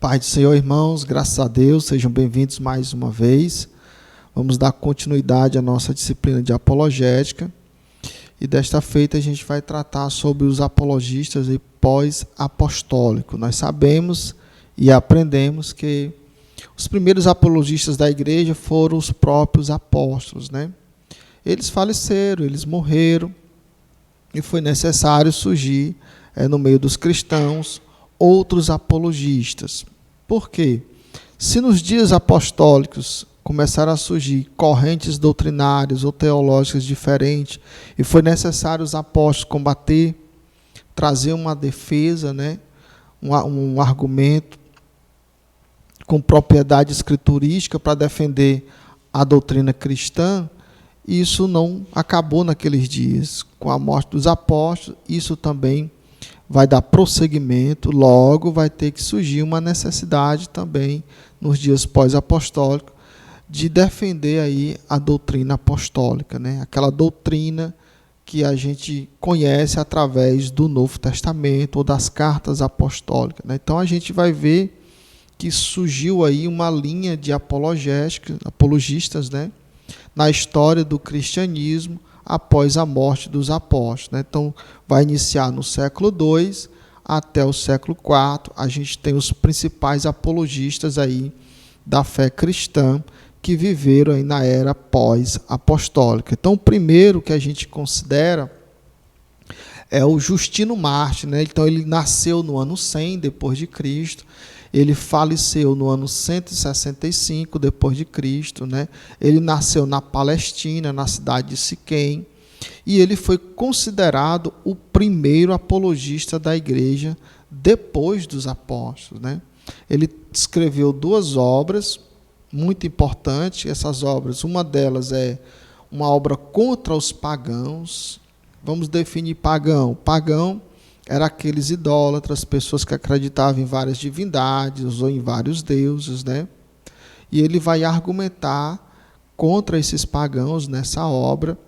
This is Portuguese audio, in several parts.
Paz do Senhor, irmãos, graças a Deus, sejam bem-vindos mais uma vez. Vamos dar continuidade à nossa disciplina de apologética. E desta feita a gente vai tratar sobre os apologistas e pós-apostólico. Nós sabemos e aprendemos que os primeiros apologistas da igreja foram os próprios apóstolos, né? Eles faleceram, eles morreram, e foi necessário surgir no meio dos cristãos outros apologistas. Por quê? Se nos dias apostólicos começaram a surgir correntes doutrinárias ou teológicas diferentes, e foi necessário os apóstolos combater, trazer uma defesa, né? um argumento com propriedade escriturística para defender a doutrina cristã, isso não acabou naqueles dias. Com a morte dos apóstolos, isso também vai dar prosseguimento, logo vai ter que surgir uma necessidade também, nos dias pós-apostólicos, de defender aí a doutrina apostólica, né? Aquela doutrina que a gente conhece através do Novo Testamento ou das cartas apostólicas, né? Então a gente vai ver que surgiu aí uma linha de apologistas, né? Na história do cristianismo, após a morte dos apóstolos, né? Então, vai iniciar no século II até o século IV. A gente tem os principais apologistas aí da fé cristã que viveram aí na era pós-apostólica. Então, o primeiro que a gente considera é o Justino Mártir, né? Então, ele nasceu no ano 100 depois de Cristo. Ele faleceu no ano 165 depois de Cristo, né? Ele nasceu na Palestina, na cidade de Siquém, e ele foi considerado o primeiro apologista da igreja depois dos apóstolos, né? Ele escreveu 2 obras muito importantes. Essas obras, uma delas é uma obra contra os pagãos. Vamos definir pagão. Pagão eram aqueles idólatras, pessoas que acreditavam em várias divindades ou em vários deuses, né? E ele vai argumentar contra esses pagãos nessa obra.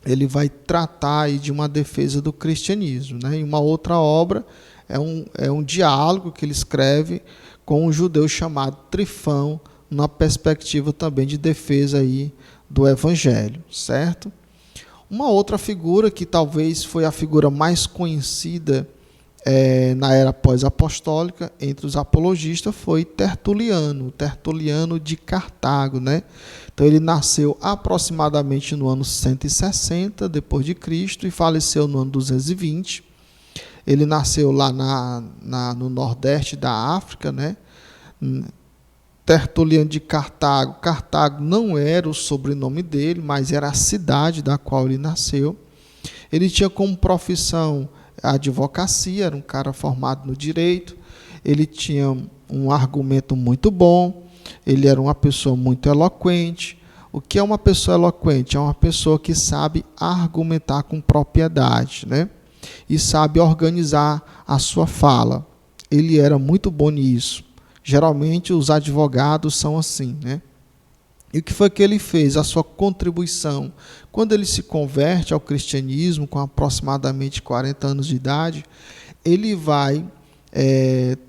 Ele vai tratar aí de uma defesa do cristianismo, né? E uma outra obra é um diálogo que ele escreve com um judeu chamado Trifão, na perspectiva também de defesa aí do evangelho, certo? Uma outra figura que talvez foi a figura mais conhecida na era pós-apostólica entre os apologistas foi Tertuliano de Cartago, né? Então ele nasceu aproximadamente no ano 160 depois de Cristo e faleceu no ano 220. Ele nasceu lá no nordeste da África, né? Tertuliano de Cartago. Cartago não era o sobrenome dele, mas era a cidade da qual ele nasceu. Ele tinha como profissão a advocacia, era um cara formado no direito. Ele tinha um argumento muito bom, ele era uma pessoa muito eloquente. O que é uma pessoa eloquente? É uma pessoa que sabe argumentar com propriedade, né? E sabe organizar a sua fala. Ele era muito bom nisso. Geralmente os advogados são assim, né? E o que foi que ele fez? A sua contribuição. Quando ele se converte ao cristianismo, com aproximadamente 40 anos de idade, ele vai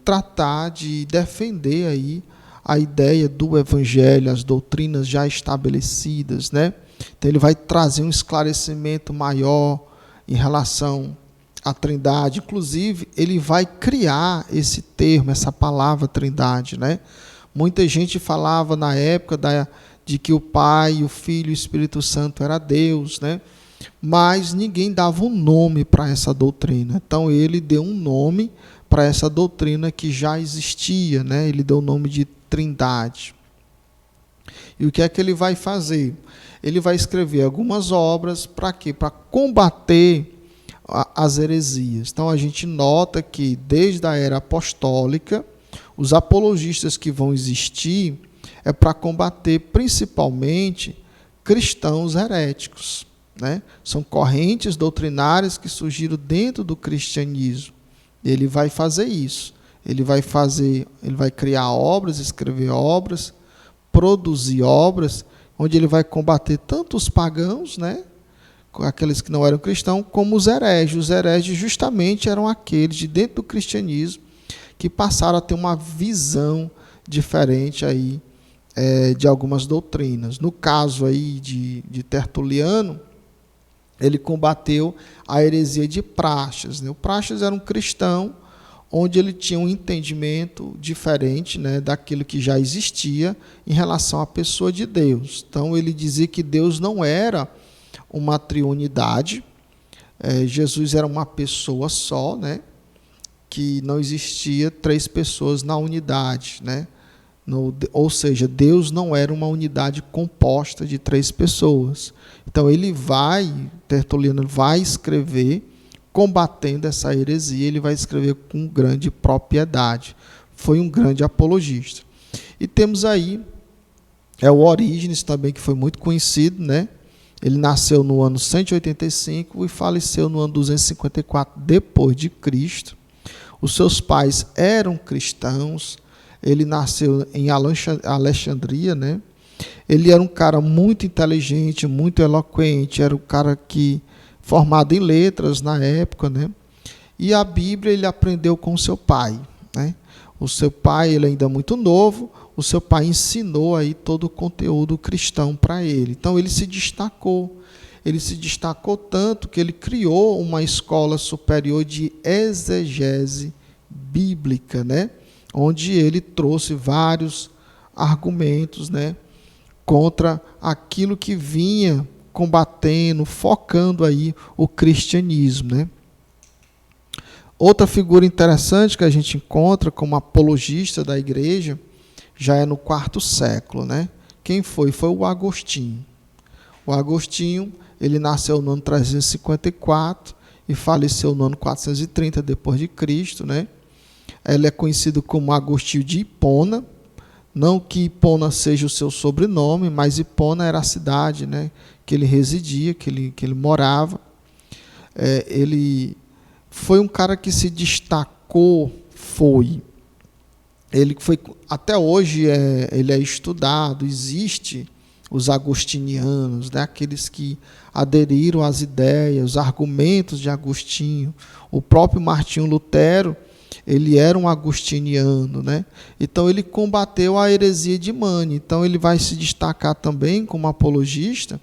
tratar de defender aí a ideia do evangelho, as doutrinas já estabelecidas, né? Então ele vai trazer um esclarecimento maior em relação a Trindade. Inclusive, ele vai criar esse termo, essa palavra Trindade, né? Muita gente falava na época de que o Pai, o Filho e o Espírito Santo era Deus, né? Mas ninguém dava um nome para essa doutrina. Então, ele deu um nome para essa doutrina que já existia, né? Ele deu o nome de Trindade. E o que é que ele vai fazer? Ele vai escrever algumas obras para quê? Para combater as heresias. Então a gente nota que desde a era apostólica, os apologistas que vão existir é para combater principalmente cristãos heréticos, né? São correntes doutrinárias que surgiram dentro do cristianismo. Ele vai fazer isso. Ele vai criar obras, escrever obras, produzir obras, onde ele vai combater tanto os pagãos, né? Aqueles que não eram cristãos, como os hereges. Os hereges justamente eram aqueles de dentro do cristianismo que passaram a ter uma visão diferente aí, de algumas doutrinas. No caso aí de Tertuliano, ele combateu a heresia de Práxeas, né? O Práxeas era um cristão onde ele tinha um entendimento diferente, né, daquilo que já existia em relação à pessoa de Deus. Então ele dizia que Deus não era uma triunidade, Jesus era uma pessoa só, né, que não existia três pessoas na unidade, né? Ou seja, Deus não era uma unidade composta de três pessoas. Então Tertuliano vai escrever combatendo essa heresia, ele vai escrever com grande propriedade. Foi um grande apologista. E temos aí o Orígenes também, que foi muito conhecido, né? Ele nasceu no ano 185 e faleceu no ano 254 depois de Cristo. Os seus pais eram cristãos. Ele nasceu em Alexandria, né? Ele era um cara muito inteligente, muito eloquente, era um cara que formado em letras na época, né? E a Bíblia ele aprendeu com seu pai, né? O seu pai, ele ainda muito novo, o seu pai ensinou aí todo o conteúdo cristão para ele. Então ele se destacou. Ele se destacou tanto que ele criou uma escola superior de exegese bíblica, né? Onde ele trouxe vários argumentos, né, contra aquilo que vinha combatendo, focando aí o cristianismo, né? Outra figura interessante que a gente encontra como apologista da igreja já é no quarto século, né? Quem foi? Foi o Agostinho. O Agostinho, ele nasceu no ano 354 e faleceu no ano 430 depois de Cristo, né? Ele é conhecido como Agostinho de Hipona. Não que Hipona seja o seu sobrenome, mas Hipona era a cidade, né, que ele residia, que ele morava. Ele foi um cara que se destacou, ele foi, até hoje ele é estudado, existe os agostinianos, né, aqueles que aderiram às ideias, os argumentos de Agostinho. O próprio Martinho Lutero, ele era um agostiniano, né? Então ele combateu a heresia de Mani. Então ele vai se destacar também como apologista,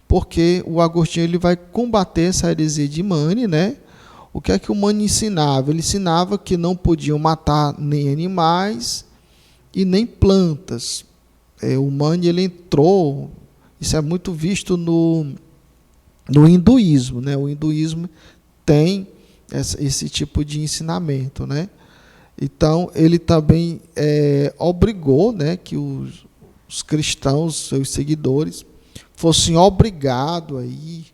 porque o Agostinho ele vai combater essa heresia de Mani, né? O que é que o Mani ensinava? Ele ensinava que não podiam matar nem animais e nem plantas. O Mani ele entrou, isso é muito visto no hinduísmo, né? O hinduísmo tem esse tipo de ensinamento, né? Então ele também obrigou, né, que os cristãos, seus seguidores, fossem obrigados aí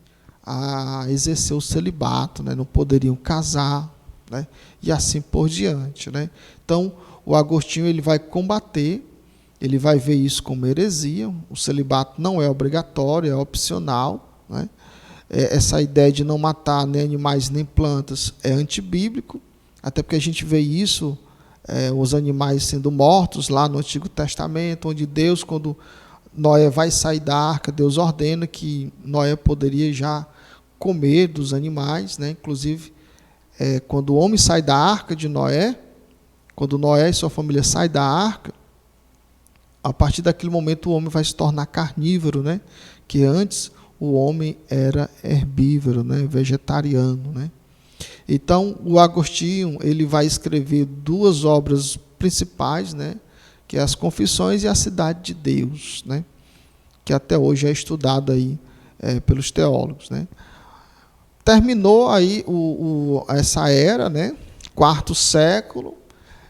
a exercer o celibato, né? Não poderiam casar, né? E assim por diante, né? Então o Agostinho ele vai combater, ele vai ver isso como heresia. O celibato não é obrigatório, é opcional, né? Essa ideia de não matar nem animais nem plantas é antibíblico, até porque a gente vê isso, os animais sendo mortos lá no Antigo Testamento, onde Deus, quando Noé vai sair da arca, Deus ordena que Noé poderia já comer dos animais, né? Inclusive, quando o homem sai da arca de Noé, quando Noé e sua família saem da arca, a partir daquele momento o homem vai se tornar carnívoro, né? Que antes o homem era herbívoro, né, vegetariano, né? Então, o Agostinho ele vai escrever duas obras principais, né, que é as Confissões e a Cidade de Deus, né, que até hoje é estudado aí, pelos teólogos, né? Terminou aí essa era, né, quarto século,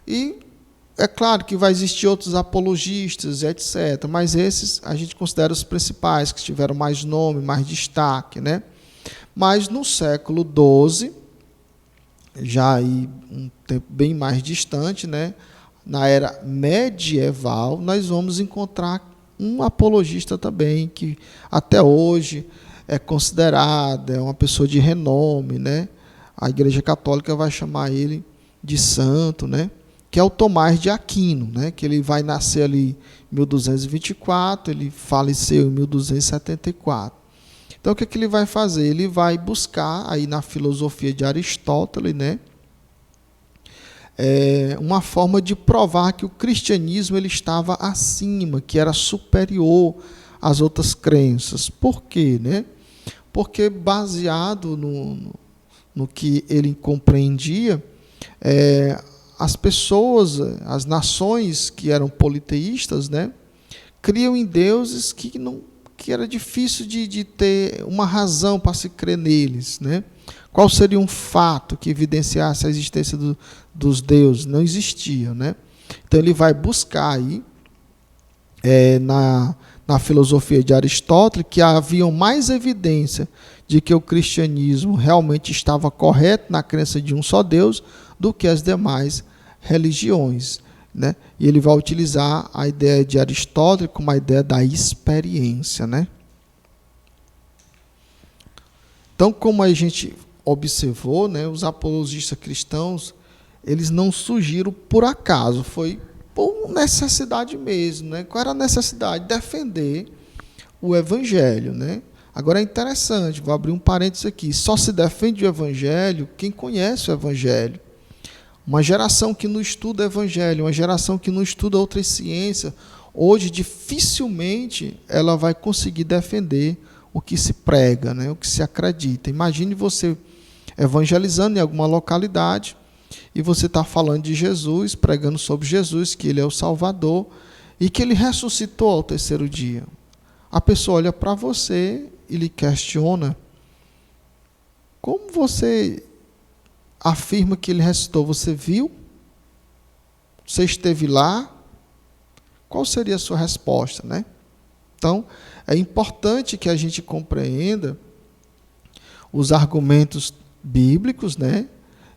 e é claro que vai existir outros apologistas, etc., mas esses a gente considera os principais, que tiveram mais nome, mais destaque, né? Mas no século XII, já aí um tempo bem mais distante, né? Na era medieval, nós vamos encontrar um apologista também, que até hoje é considerado, é uma pessoa de renome, né? A Igreja Católica vai chamar ele de santo, né? Que é o Tomás de Aquino, né? Que ele vai nascer ali em 1224, ele faleceu em 1274. Então, o que ele vai fazer? Ele vai buscar aí na filosofia de Aristóteles, né, uma forma de provar que o cristianismo ele estava acima, que era superior às outras crenças. Por quê, né? Porque baseado no que ele compreendia, as pessoas, as nações que eram politeístas, né, criam em deuses que era difícil de ter uma razão para se crer neles, né? Qual seria um fato que evidenciasse a existência dos deuses? Não existia, né? Então ele vai buscar aí na filosofia de Aristóteles que haviam mais evidência de que o cristianismo realmente estava correto na crença de um só Deus do que as demais religiões, né? E ele vai utilizar a ideia de Aristóteles como a ideia da experiência, né? Então, como a gente observou, né, os apologistas cristãos, eles não surgiram por acaso, foi por necessidade mesmo, né? Qual era a necessidade? Defender o evangelho, né? Agora é interessante, vou abrir um parênteses aqui, só se defende o evangelho quem conhece o evangelho. Uma geração que não estuda o evangelho, uma geração que não estuda outras ciências, hoje dificilmente ela vai conseguir defender o que se prega, né? O que se acredita. Imagine você evangelizando em alguma localidade e você está falando de Jesus, pregando sobre Jesus, que ele é o Salvador e que ele ressuscitou ao terceiro dia. A pessoa olha para você e lhe questiona: como você afirma que ele ressuscitou? Você viu? Você esteve lá? Qual seria a sua resposta, né? Então, é importante que a gente compreenda os argumentos bíblicos, né?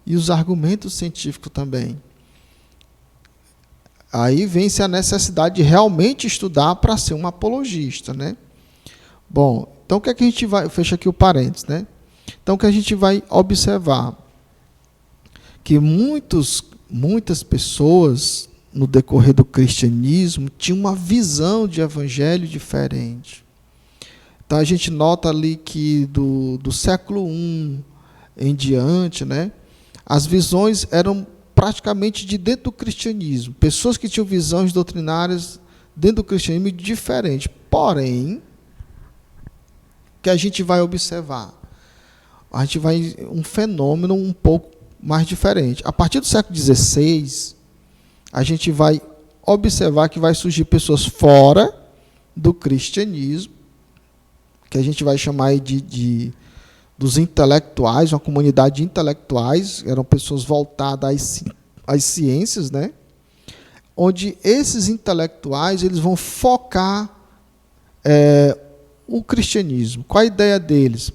E os argumentos científicos também. Aí vem-se a necessidade de realmente estudar para ser um apologista, né? Bom, então o que é que a gente vai... Fecha aqui o parênteses, né? Então o que a gente vai observar? Que muitas pessoas, no decorrer do cristianismo, tinham uma visão de evangelho diferente. Então a gente nota ali que do século I em diante, né, as visões eram praticamente de dentro do cristianismo. Pessoas que tinham visões doutrinárias dentro do cristianismo diferentes. Porém, que a gente vai observar? A gente vai um fenômeno um pouco mais diferente. A partir do século XVI, a gente vai observar que vai surgir pessoas fora do cristianismo, que a gente vai chamar dos intelectuais, uma comunidade de intelectuais, eram pessoas voltadas às ciências, né? Onde esses intelectuais eles vão focar o cristianismo. Qual a ideia deles?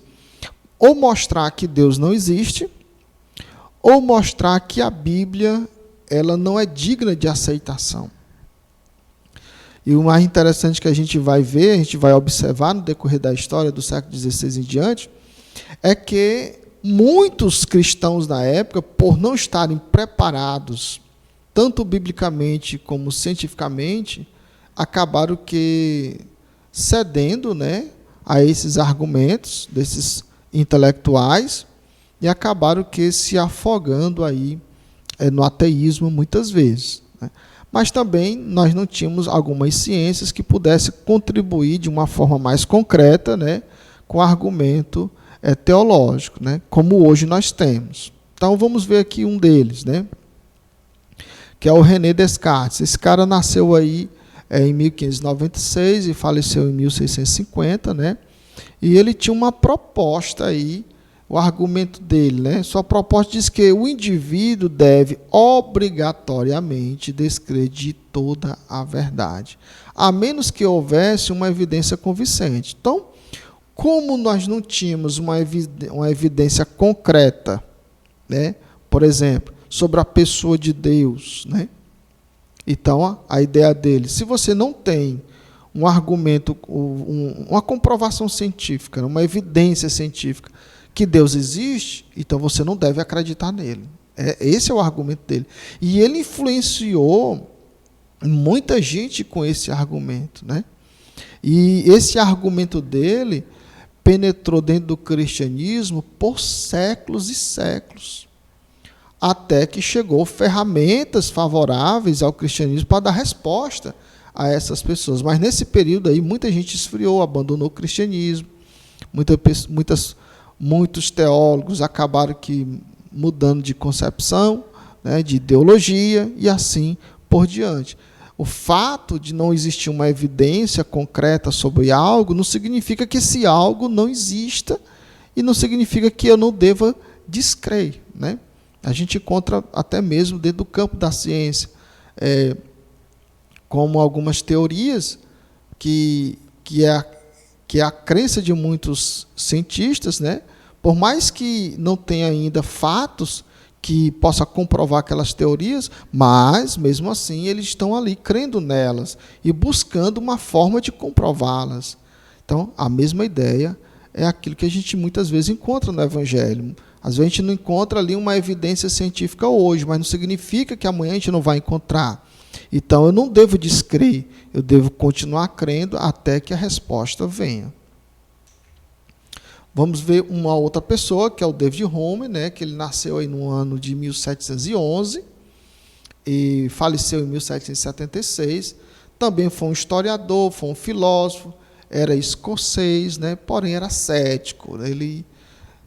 Ou mostrar que Deus não existe, ou mostrar que a Bíblia ela não é digna de aceitação. E o mais interessante que a gente vai ver, a gente vai observar no decorrer da história do século XVI em diante, é que muitos cristãos da época, por não estarem preparados, tanto biblicamente como cientificamente, acabaram que cedendo, né, a esses argumentos desses intelectuais e acabaram que se afogando aí no ateísmo muitas vezes, né? Mas também nós não tínhamos algumas ciências que pudessem contribuir de uma forma mais concreta, né, com argumento teológico, né, como hoje nós temos. Então vamos ver aqui um deles, né, que é o René Descartes. Esse cara nasceu aí em 1596 e faleceu em 1650, né, e ele tinha uma proposta aí, o argumento dele, né? Sua proposta diz que o indivíduo deve obrigatoriamente descrer de toda a verdade, a menos que houvesse uma evidência convincente. Então, como nós não tínhamos uma evidência concreta, né? Por exemplo, sobre a pessoa de Deus, né? Então, a ideia dele, se você não tem um argumento, uma comprovação científica, uma evidência científica, que Deus existe, então você não deve acreditar nele. Esse é o argumento dele. E ele influenciou muita gente com esse argumento, né? E esse argumento dele penetrou dentro do cristianismo por séculos e séculos. até que chegou ferramentas favoráveis ao cristianismo para dar resposta a essas pessoas. Mas nesse período aí, muita gente esfriou, abandonou o cristianismo, muitos teólogos acabaram que mudando de concepção, né, de ideologia e assim por diante. O fato de não existir uma evidência concreta sobre algo não significa que esse algo não exista e não significa que eu não deva descrer, né? A gente encontra até mesmo dentro do campo da ciência, como algumas teorias que é a crença de muitos cientistas, né? Por mais que não tenha ainda fatos que possa comprovar aquelas teorias, mas, mesmo assim, eles estão ali crendo nelas e buscando uma forma de comprová-las. Então, a mesma ideia é aquilo que a gente muitas vezes encontra no Evangelho. Às vezes a gente não encontra ali uma evidência científica hoje, mas não significa que amanhã a gente não vai encontrar. Então, eu não devo descrer, eu devo continuar crendo até que a resposta venha. Vamos ver uma outra pessoa, que é o David Hume, né, que ele nasceu aí no ano de 1711 e faleceu em 1776. Também foi um historiador, foi um filósofo, era escocês, né, porém era cético. Ele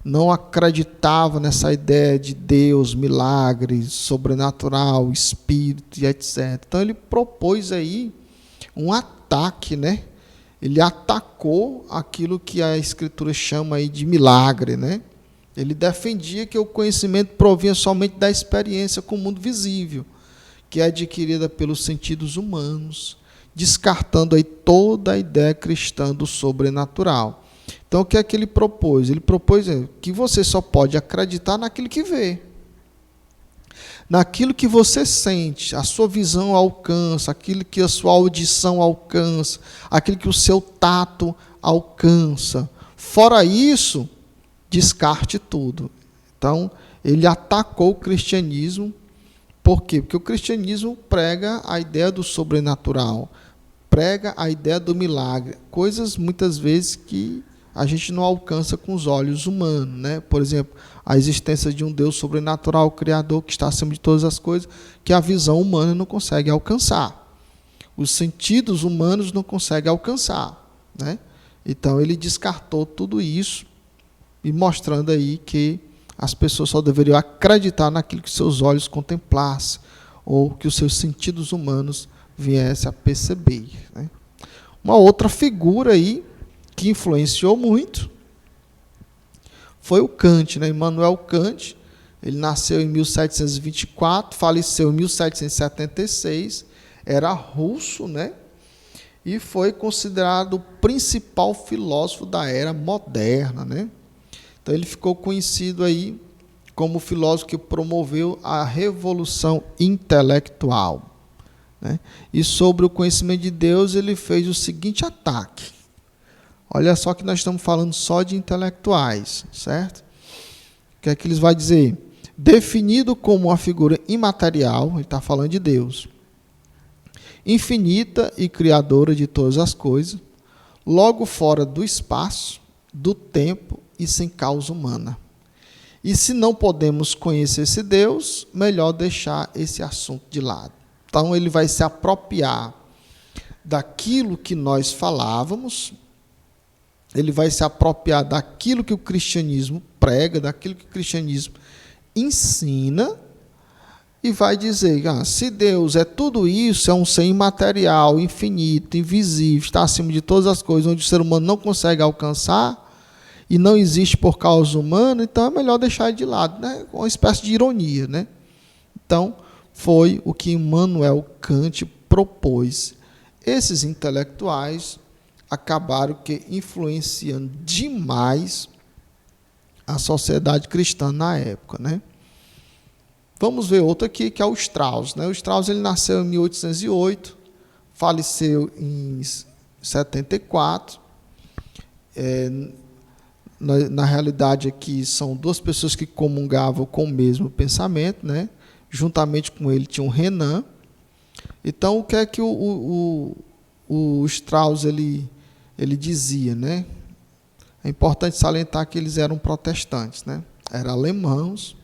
não acreditava nessa ideia de Deus, milagres, sobrenatural, espírito e etc. Então ele propôs aí um ataque, né? Ele atacou aquilo que a Escritura chama aí de milagre, né? Ele defendia que o conhecimento provinha somente da experiência com o mundo visível, que é adquirida pelos sentidos humanos, descartando aí toda a ideia cristã do sobrenatural. Então, o que é que ele propôs? Ele propôs que você só pode acreditar naquilo que vê, naquilo que você sente, a sua visão alcança, aquilo que a sua audição alcança, aquilo que o seu tato alcança. Fora isso, descarte tudo. Então, ele atacou o cristianismo. Por quê? Porque o cristianismo prega a ideia do sobrenatural, prega a ideia do milagre, coisas muitas vezes que a gente não alcança com os olhos humanos, né? Por exemplo, a existência de um Deus sobrenatural, criador, que está acima de todas as coisas, que a visão humana não consegue alcançar. Os sentidos humanos não conseguem alcançar, né? Então, ele descartou tudo isso e mostrando aí que as pessoas só deveriam acreditar naquilo que seus olhos contemplassem ou que os seus sentidos humanos viessem a perceber, né? Uma outra figura aí que influenciou muito foi o Kant, né? Immanuel Kant. Ele nasceu em 1724, faleceu em 1776, era russo, né? E foi considerado o principal filósofo da era moderna, né? Então ele ficou conhecido aí como o filósofo que promoveu a revolução intelectual, né? E sobre o conhecimento de Deus, ele fez o seguinte ataque. Olha só que nós estamos falando só de intelectuais, certo? O que é que eles vão dizer? Definido como uma figura imaterial, ele está falando de Deus, infinita e criadora de todas as coisas, logo fora do espaço, do tempo e sem causa humana. E se não podemos conhecer esse Deus, melhor deixar esse assunto de lado. Então ele vai se apropriar daquilo que nós falávamos, ele vai se apropriar daquilo que o cristianismo prega, daquilo que o cristianismo ensina, e vai dizer, se Deus é tudo isso, é um ser imaterial, infinito, invisível, está acima de todas as coisas, onde o ser humano não consegue alcançar, e não existe por causa humana, então é melhor deixar de lado, né? Uma espécie de ironia, né? Então, foi o que Immanuel Kant propôs. Esses intelectuais acabaram que influenciando demais a sociedade cristã na época, né? Vamos ver outro aqui, que é o Strauss, né? O Strauss ele nasceu em 1808, faleceu em 74. Na realidade aqui são duas pessoas que comungavam com o mesmo pensamento, né? Juntamente com ele tinha um Renan. Então, o que é que o Strauss ele dizia, né? É importante salientar que eles eram protestantes, né? Eram alemãos,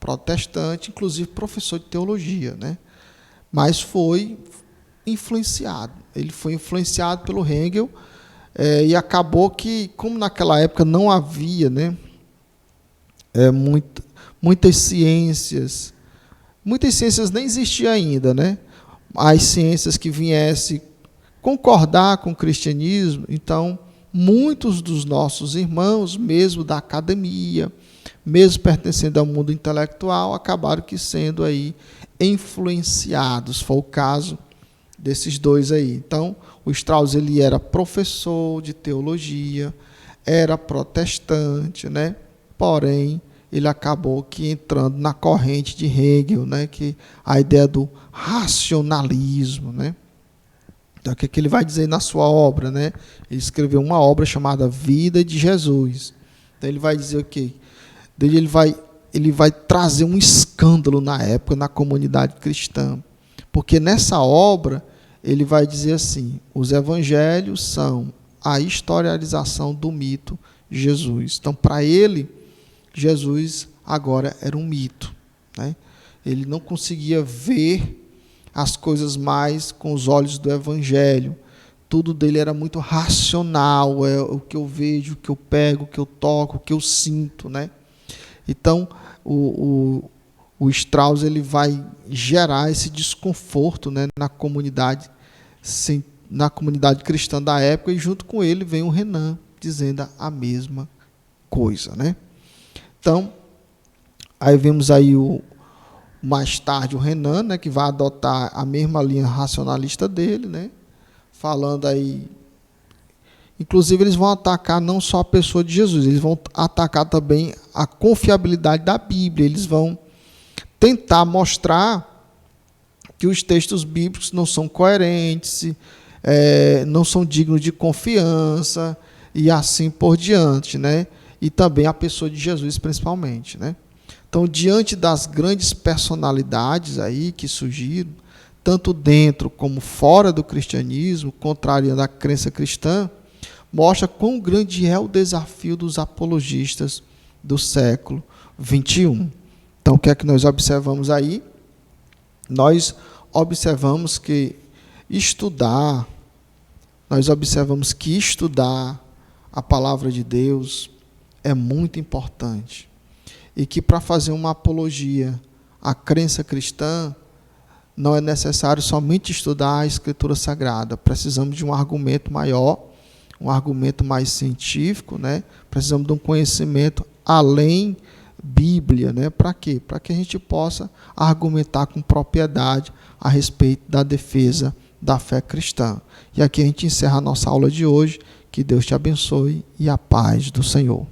protestante, inclusive professor de teologia, né? Mas foi influenciado. Ele foi influenciado pelo Hegel, e acabou que, como naquela época não havia, né, muitas ciências nem existiam ainda, né? As ciências que viessem concordar com o cristianismo, então muitos dos nossos irmãos, mesmo da academia, mesmo pertencendo ao mundo intelectual, acabaram que sendo aí influenciados. Foi o caso desses dois aí. Então, o Strauss, ele era professor de teologia, era protestante, né? Porém, ele acabou que entrando na corrente de Hegel, né? Que a ideia do racionalismo, né? Então, o que ele vai dizer na sua obra, né? Ele escreveu uma obra chamada Vida de Jesus. Então, ele vai dizer o quê? Ele vai trazer um escândalo na época, na comunidade cristã. Porque nessa obra, ele vai dizer assim, os evangelhos são a historialização do mito Jesus. Então, para ele, Jesus agora era um mito, né? Ele não conseguia ver as coisas mais com os olhos do evangelho. Tudo dele era muito racional, é o que eu vejo, o que eu pego, o que eu toco, o que eu sinto, né? Então, o Strauss, ele vai gerar esse desconforto, né, na comunidade cristã da época, e junto com ele vem o Renan dizendo a mesma coisa, né? Então, aí vemos aí mais tarde o Renan, né, que vai adotar a mesma linha racionalista dele, né, falando aí. Inclusive, eles vão atacar não só a pessoa de Jesus, eles vão atacar também a confiabilidade da Bíblia. Eles vão tentar mostrar que os textos bíblicos não são coerentes, não são dignos de confiança, e assim por diante, né? E também a pessoa de Jesus, principalmente, né? Então, diante das grandes personalidades aí que surgiram, tanto dentro como fora do cristianismo, contrariando a crença cristã, mostra quão grande é o desafio dos apologistas do século XXI. Então, o que é que nós observamos aí? Nós observamos que estudar a palavra de Deus é muito importante. E que para fazer uma apologia à crença cristã, não é necessário somente estudar a Escritura Sagrada. Precisamos de um argumento maior, um argumento mais científico, né? Precisamos de um conhecimento além Bíblia, né? Para quê? Para que a gente possa argumentar com propriedade a respeito da defesa da fé cristã. E aqui a gente encerra a nossa aula de hoje. Que Deus te abençoe e a paz do Senhor.